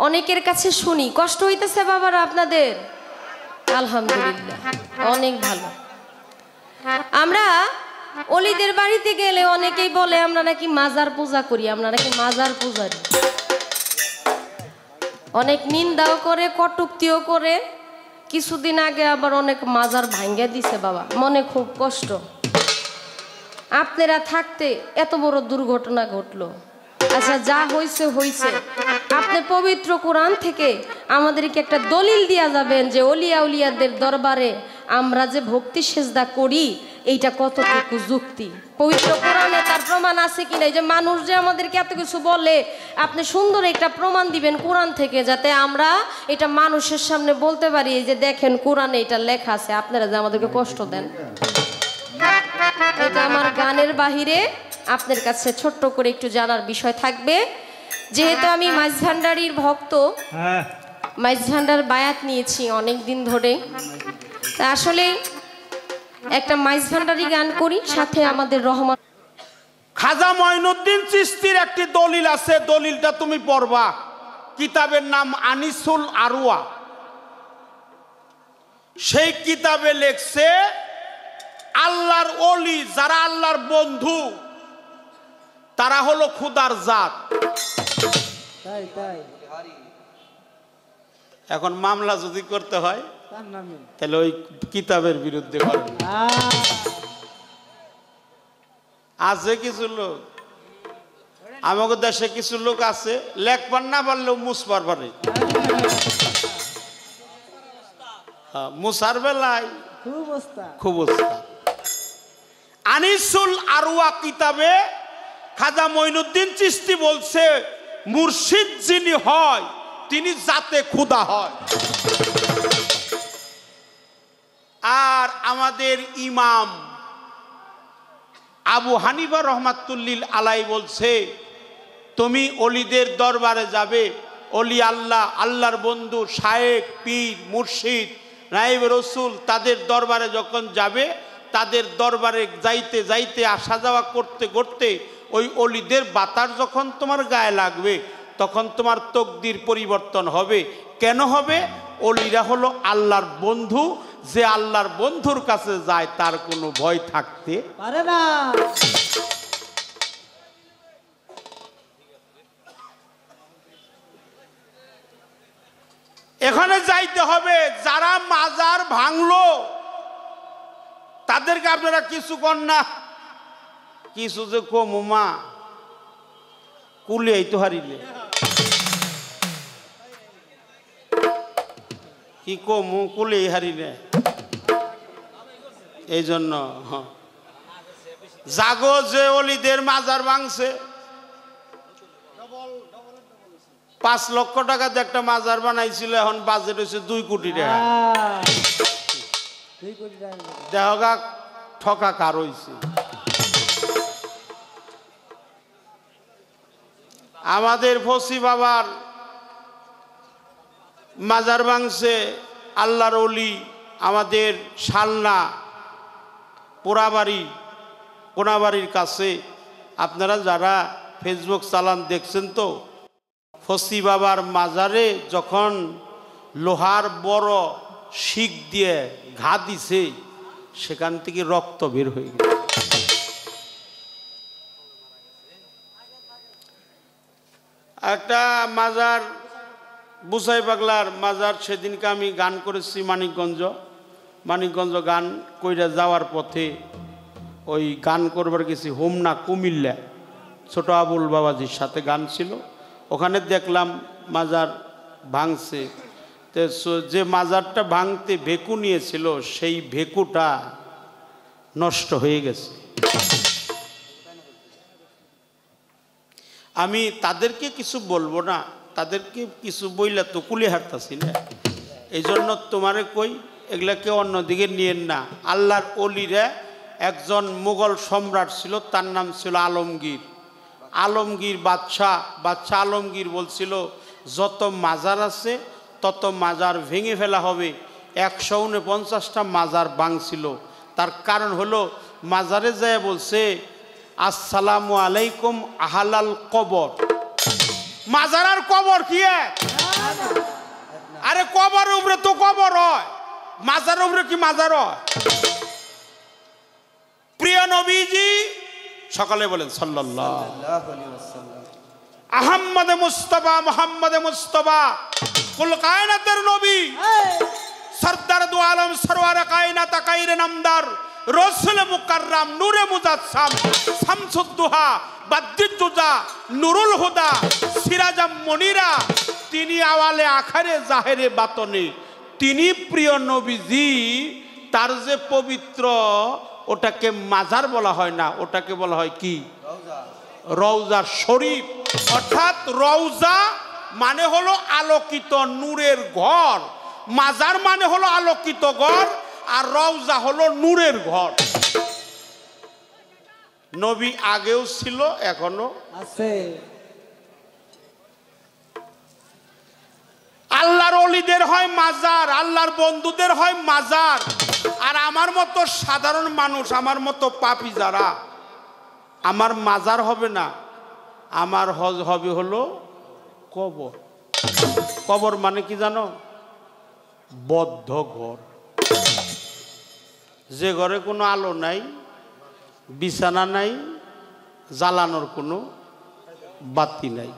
অনেকের কাছে শুনি কষ্ট হইতেছে বাবারা আপনাদের? আলহামদুলিল্লাহ অনেক ভালো। আমরা অলিদের বাড়িতে গেলে অনেকেই বলে আমরা নাকি মাজার পূজা করি, আমরা নাকি মাজার পূজারি। অনেক নিন্দাও করে, কটূক্তিও করে। কিছুদিন আগে আবার অনেক মাজার ভাঙ্গা দিছে বাবা, মনে খুব কষ্ট। আপনারা থাকতে এত বড় দুর্ঘটনা ঘটলো। আচ্ছা যা হইছে হইছে, আপনি পবিত্র কোরআন থেকে আমাদেরকে একটা দলিল দিয়া যাবেন যে অলিয়া উলিয়াদের দরবারে আমরা যে ভক্তি সেজদা করি এইটা কতটুকু যুক্তি? পবিত্র কোরআনে তার প্রমাণ আছে কিনা? এই যে মানুষ যে আমাদেরকে এত কিছু বলে, আপনি সুন্দর একটা প্রমাণ দিবেন কোরআন থেকে, যাতে আমরা এটা মানুষের সামনে বলতে পারি যে দেখেন কোরআনে এটা লেখা আছে। আপনারা যে আমাদেরকে কষ্ট দেন, এটা আমার গানের বাহিরে আপনার কাছে ছোট্ট করে একটু জানার বিষয় থাকবে। যেহেতু আমি মাইজ ভান্ডারীর ভক্ত, মাইজ ভান্ডার বায়াত নিয়েছি অনেক দিন ধরে, তা আসলে একটা মাইজ ভান্ডারী গান করি, সাথে আমাদের রহমান খাজা মঈনুদ্দিন চিশতির একটি দলিল আছে, দলিলটা তুমি পড়বা। কিতাবের নাম আনিসুল আরওয়া। সেই কিতাবে লেখছে আল্লাহর ওলি যারা আল্লাহর বন্ধু তারা হলো খুদার জাত। এখন মামলা যদি করতে হয় তাহলে ওই কিতাবের বিরুদ্ধে করবে। আছে কিছু লোক, আমাদের দেশে কিছু লোক আছে লেখবার না পারলেও মুছবার পারে, মুছার বেলায় খুব ওস্তাদ। আনিসুল আরওয়া কিতাবে খাজা মঈনুদ্দিন চিশতি বলছে মুর্শিদ যিনি হয় তিনি জাতে খুদা হয়। আর আমাদের ইমাম আবু হানিফা রহমাতুল্লিল আলাই বলছে তুমি অলিদের দরবারে যাবে, অলি আল্লাহ, আল্লাহর বন্ধু, শায়েখ, পীর, মুর্শিদ, নায়েব রসুল, তাদের দরবারে যখন যাবে, তাদের দরবারে যাইতে যাইতে আসা যাওয়া করতে করতে ওই অলিদের বাতাস যখন তোমার গায়ে লাগবে তখন তোমার তকদির পরিবর্তন হবে। কেন হবে? অলিরা হলো আল্লাহর বন্ধু, যে আল্লাহর বন্ধুর কাছে যায় তার কোনো ভয় থাকতে পারে না। এখানে যাইতে হবে যারা মাজার ভাঙলো তাদেরকে আপনারা কিছু কর না, কিছু যে কমা কুলে তো হারিলে কি কমু কুলে হারিলে। এই জন্য জাগো যে অলিদের মাজার ভাঙছে 5 লক্ষ টাকাতে একটা মাজার বানাইছিল, এখন বাজেট হয়েছে 2 কোটি টাকা। দেহগা ঠকা কার হয়েছে। আমাদের ফসি বাবার মাজার ভাঙছে আল্লাহর ওলি আমাদের শালনা পোড়াবাড়ি কোনাবাড়ির কাছে। আপনারা যারা ফেসবুক চালান দেখছেন তো, ফসি বাবার মাজারে যখন লোহার বড় শিক দিয়ে ঘা দিছে সেখান থেকে রক্ত বের হয়ে গেছে। একটা মাজার বুসাই পাগলার মাজার, সেদিনকে আমি গান করেছি মানিকগঞ্জ গান কইরা যাওয়ার পথে ওই গান করবার গেছি হোমনা কুমিল্লা, ছোট আবুল বাবাজির সাথে গান ছিল। ওখানে দেখলাম মাজার ভাঙছে। তো যে মাজারটা ভাঙতে ভেকু নিয়েছিল সেই ভেকুটা নষ্ট হয়ে গেছে। আমি তাদেরকে কিছু বলবো না, তাদেরকে কিছু বইলা তো কুলি হারতাছি না। এই জন্য তোমারে কই এগুলাকে অন্যদিকে নিয়েন না। আল্লাহর ওলিরা একজন মুঘল সম্রাট ছিল, তার নাম ছিল আলমগীর বাদশাহ আলমগীর বলছিল যত মাজার আছে তত মাজার ভেঙে ফেলা হবে। 149টা মাজার ভাঙছিল। তার কারণ হলো মাজারে যায় বলছে আসসালামু আলাইকুম আহলাল কবর। মাজার আর কবর কি এক? মাজার উপরে কি মাজার হয়? প্রিয় নবীজি সকালে বলেন সাল্লাল্লাহু আলাইহি ওয়াসাল্লাম, আহমদ মুস্তাফা মোহাম্মদ মুস্তাফা কুল কায়নাতের নবী, সরদার দু আলম সরওয়ার কায়নাত কায়রে নামদার, রসুল মুকাররম নূরে মুজাসসাম, শামসুদ দুহা বাদ্দুজ্জা, নুরুল হুদা, সিরাজাম মুনিরা, তিনি আওয়ালে আখারে জাহেরে বাতনে, তিনি প্রিয় নবীজি। তার যে পবিত্র, ওটাকে মাজার বলা হয় না, ওটাকে বলা হয় কি? রওজা শরীফ। অর্থাৎ রওজা মানে হলো আলোকিত নূরের ঘর, মাজার মানে হলো আলোকিত ঘর, আর রওজা হলো নূরের ঘর। নবী আগেও ছিল, এখনো আছে। আল্লাহর ওলিদের হয় মাজার, আল্লাহর বন্ধুদের হয় মাজার। আর আমার মতো সাধারণ মানুষ, আমার মতো পাপী যারা, আমার মাজার হবে না, আমার হজ হবে হলো কবর। কবর মানে কি জানো? বদ্ধ ঘর, যে ঘরে কোনো আলো নাই, বিছানা নাই, জ্বালানোর কোনো বাতি নাই।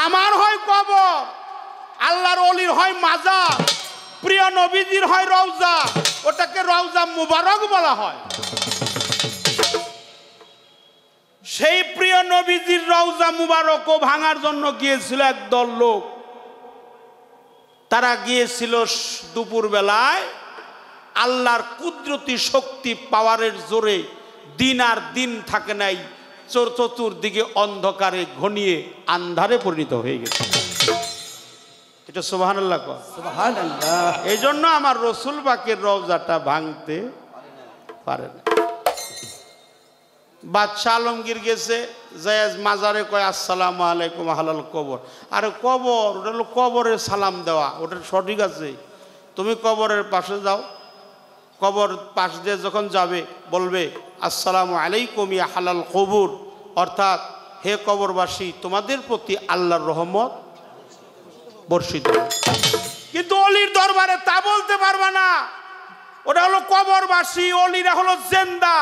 আমার হয় কবর, আল্লাহর ওলির হয় মাজার, প্রিয় নবীজির হয় রওজা, ওটাকে রওজা মুবারক বলা হয়। সেই প্রিয় নবীজির রওজা মুবারকও ভাঙার জন্য গিয়েছিল একদল লোক। তারা গিয়েছিল দুপুর বেলায়, আল্লাহর কুদরতি শক্তি পাওয়ারের জোরে দিন আর দিন থাকে নাই, চতুর্দিকে অন্ধকারে ঘনিয়ে আন্ধারে পরিণত হয়ে গেছে। এটা সুবহানাল্লাহ কর। সুবহানাল্লাহ। এই জন্য আমার রসুল পাকের রওজাটা ভাঙতে পারে না। বাদশাহ আলমগীর গেছে, জায়েজ মাজারে কয় আসসালামু আলাইকুম হালাল কবর। আরে কবর, ওটা হলো কবরের সালাম দেওয়া, ওটা সঠিক আছে। তুমি কবরের পাশে যাও, কবর পাশ দিয়ে যখন যাবে বলবে আসসালামু আলাইকুম ইয়া হালাল কবর, অর্থাৎ হে কবরবাসী, তোমাদের প্রতি আল্লাহর রহমত বর্ষিত। কিন্তু অলির দরবারে তা বলতে পারবা না, ওটা হলো কবরবাসী, অলিরা হলো জিন্দা,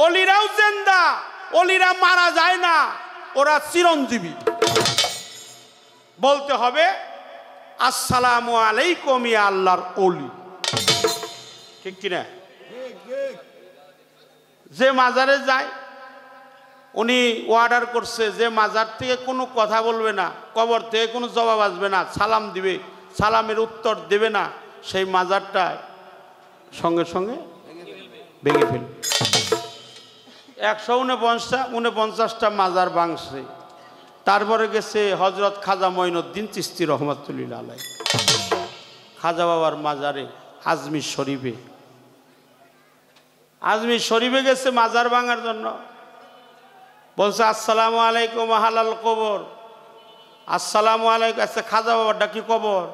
অলিরাও জিন্দা, অলিরা মারা যায় না, ওরা চিরঞ্জীবী। বলতে হবে আসসালামু আলাইকুম ইয়া আল্লাহর অলি, ঠিক কিনা? যে মাজারে যায়, উনি অর্ডার করছে যে মাজার থেকে কোনো কথা বলবে না, কবর থেকে কোনো জবাব আসবে না, সালাম দিবে, সালামের উত্তর দেবে না, সেই মাজারটা সঙ্গে সঙ্গে ভেঙে ফেলবে। 149টা মাজার ভাঙছে। তারপরে গেছে হজরত খাজা মঈনুদ্দিন চিশতি রহমাতুল্লাহ আলাইহি, খাজা বাবার মাজারে আজমির শরীফে। আজমির শরীফে গেছে মাজার ভাঙার জন্য, বলছে আসসালামু আলাইকুম হালাল কবর। আসসালামু আলাইকুম, আচ্ছা খাজা বাবারটা কি কবর?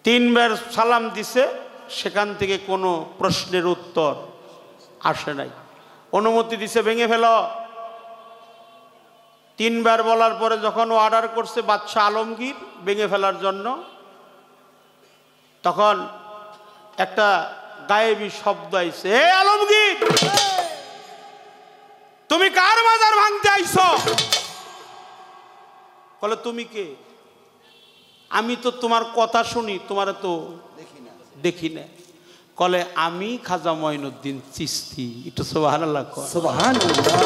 তিনবার সালাম দিছে, সেখান থেকে কোনো প্রশ্নের উত্তর আসে নাই। অনুমতি দিছে ভেঙে ফেল। তিনবার বলার পরে যখন অর্ডার করছে বাদশাহ আলমগীর ভেঙে ফেলার জন্য, তখন একটা গায়েবী শব্দ আইছে, হে আলমগীর, তুমি কার মাজার ভাঙতে আইছো? বলে তুমি কে? আমি তো তোমার কথা শুনি, তোমার তো দেখি না। কলে আমি খাজা মঈনুদ্দিন চিশতি। একটু সুবহানাল্লাহ কর। সুবহানাল্লাহ।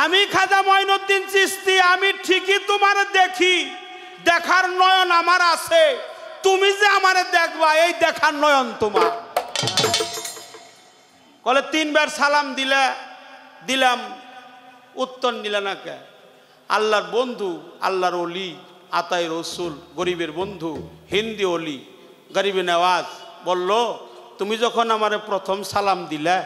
আমি খাজা মঈনুদ্দিন চিশতি, আমি ঠিকই তোমার দেখি, দেখার নয়ন আমার আছে, তুমি যে আমারে দেখবা এই দেখার নয়ন তোমার। কলে তিনবার সালাম দিলাম, উত্তর নিলে না কে? আল্লাহর বন্ধু, আল্লাহর ওলি, আতাই রসুল, গরিবের বন্ধু, হিন্দি ওলি, গরিবে নওয়াজ বলল, তুমি যখন আমারে প্রথম সালাম দিলে,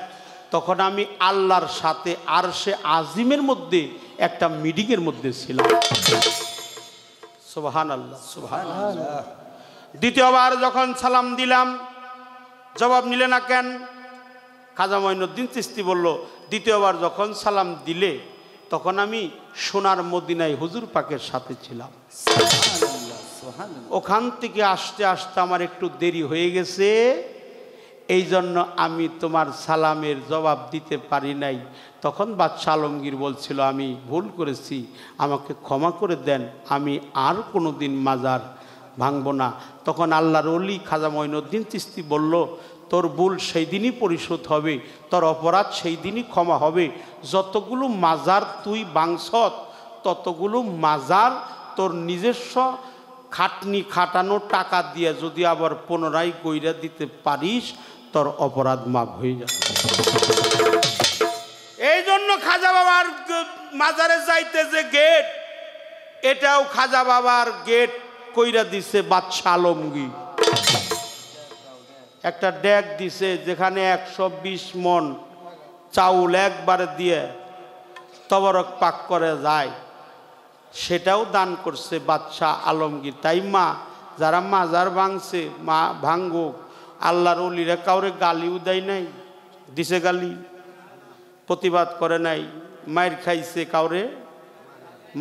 তখন আমি আল্লাহর সাথে আরশে আজিমের মধ্যে একটা মিটিংয়ের মধ্যে ছিলাম। সুবহানাল্লাহ, সুবহানাল্লাহ। দ্বিতীয়বার যখন সালাম দিলাম, জবাব নিলে না কেন? খাজা মঈনুদ্দিন চিশতি বলল, দ্বিতীয়বার যখন সালাম দিলে, তখন আমি সোনার মদিনায় হুজুর পাকের সাথে ছিলাম। ওখান থেকে আসতে আসতে আমার একটু দেরি হয়ে গেছে, এই জন্য আমি তোমার সালামের জবাব দিতে পারি নাই। তখন বাদশাহ আলমগীর বলছিল, আমি ভুল করেছি, আমাকে ক্ষমা করে দেন, আমি আর কোনো দিন মাজার ভাঙব না। তখন আল্লাহর ওলি খাজা মঈনুদ্দিন চিশতি বলল, তোর ভুল সেই দিনই পরিশোধ হবে, তোর অপরাধ সেই দিনই ক্ষমা হবে। যতগুলো মাজার তুই ভাঙছত, ততগুলো মাজার তোর নিজস্ব খাটনি খাটানো টাকা দিয়ে যদি আবার পুনরায় গইরা দিতে পারিস, তোর অপরাধ মাফ হয়ে যাবে। এই জন্য খাজা বাবার মাজারে যাইতে যে গেট, এটাও খাজা বাবার গেট কইরা দিছে বাদশাহ আলমগীর। একটা ডেক দিছে যেখানে 120 মণ চাউল একবারে দিয়ে তবরক পাক করে যায়, সেটাও দান করছে বাদশাহ আলমগীর। তাই মা, যারা মাজার ভাঙছে, মা ভাঙ্গুক, আল্লাহর ওলিরা কাউরে গালিও দেয় নাই, দিছে গালি, প্রতিবাদ করে নাই, মায়ের খাইছে, কাউরে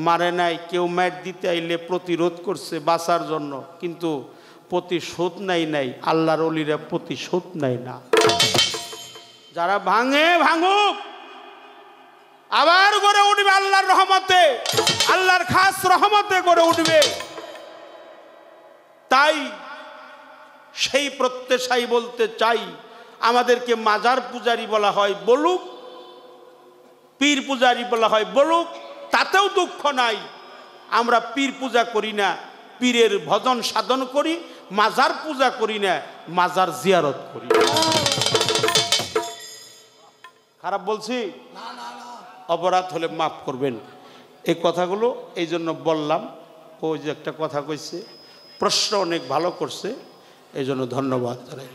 মারে নাই, কেউ মায়ের দিতে আইলে প্রতিরোধ করছে বাঁচার জন্য, কিন্তু প্রতিশোধ নাই। আল্লাহর ওলিরা প্রতিশোধ নেয় না। যারা ভাঙে ভাঙুক, আবার গড়ে উঠবে আল্লাহর রহমতে, আল্লাহর খাস রহমতে গড়ে উঠবে। তাই সেই প্রত্যাশাই বলতে চাই, আমাদেরকে মাজার পূজারি বলা হয় বলুক, পীর পূজারি বলা হয় বলুক, তাতেও দুঃখ নাই। আমরা পীর পূজা করি না, পীরের ভজন সাধন করি, মাজার পূজা করি না, মাজার জিয়ারত করি। খারাপ বলছি? অপরাধ হলে মাফ করবেন। এই কথাগুলো এই জন্য বললাম, ও যে একটা কথা কইছে, প্রশ্ন অনেক ভালো করছে, এই জন্য ধন্যবাদ জানাই।